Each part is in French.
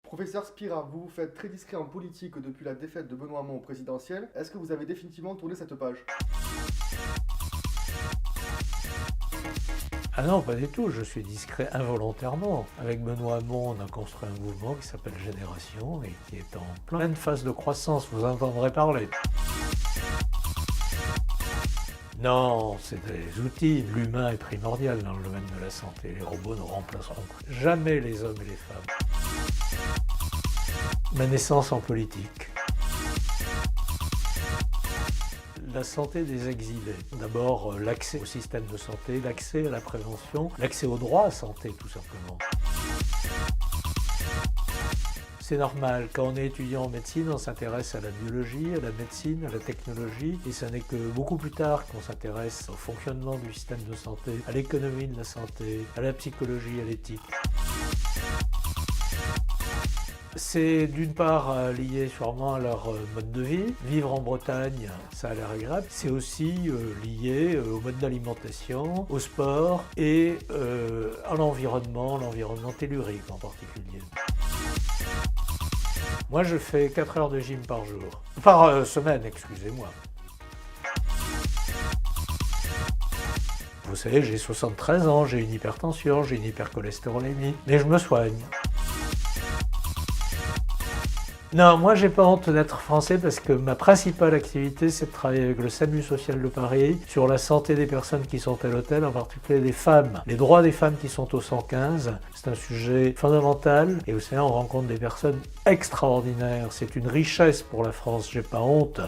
Professeur Spira, vous vous faites très discret en politique depuis la défaite de Benoît Hamon au présidentiel. Est-ce que vous avez définitivement tourné cette page? Ah non, pas du tout, je suis discret involontairement. Avec Benoît Hamon, on a construit un mouvement qui s'appelle Génération et qui est en pleine phase de croissance, vous entendrez parler. Non, c'est des outils. L'humain est primordial dans le domaine de la santé. Les robots ne remplaceront jamais les hommes et les femmes. Ma naissance en politique. La santé des exilés. D'abord, l'accès au système de santé, l'accès à la prévention, l'accès au droit à santé, tout simplement. C'est normal, quand on est étudiant en médecine, on s'intéresse à la biologie, à la médecine, à la technologie, et ce n'est que beaucoup plus tard qu'on s'intéresse au fonctionnement du système de santé, à l'économie de la santé, à la psychologie, à l'éthique. C'est d'une part lié sûrement à leur mode de vie. Vivre en Bretagne, ça a l'air agréable. C'est aussi lié au mode d'alimentation, au sport et à l'environnement tellurique en particulier. Moi, je fais 4 heures de gym par jour. Par semaine, excusez-moi. Vous savez, j'ai 73 ans, j'ai une hypertension, j'ai une hypercholestérolémie, mais je me soigne. Non, moi j'ai pas honte d'être français parce que ma principale activité c'est de travailler avec le SAMU social de Paris sur la santé des personnes qui sont à l'hôtel, en particulier des femmes. Les droits des femmes qui sont au 115, c'est un sujet fondamental et vous savez on rencontre des personnes extraordinaires, c'est une richesse pour la France, j'ai pas honte.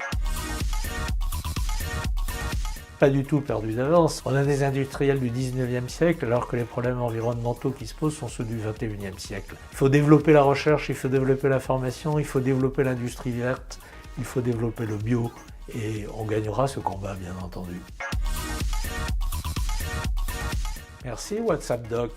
Pas du tout perdu d'avance. On a des industriels du 19e siècle alors que les problèmes environnementaux qui se posent sont ceux du 21e siècle. Il faut développer la recherche, il faut développer la formation, il faut développer l'industrie verte, il faut développer le bio et on gagnera ce combat bien entendu. Merci WhatsApp Doc.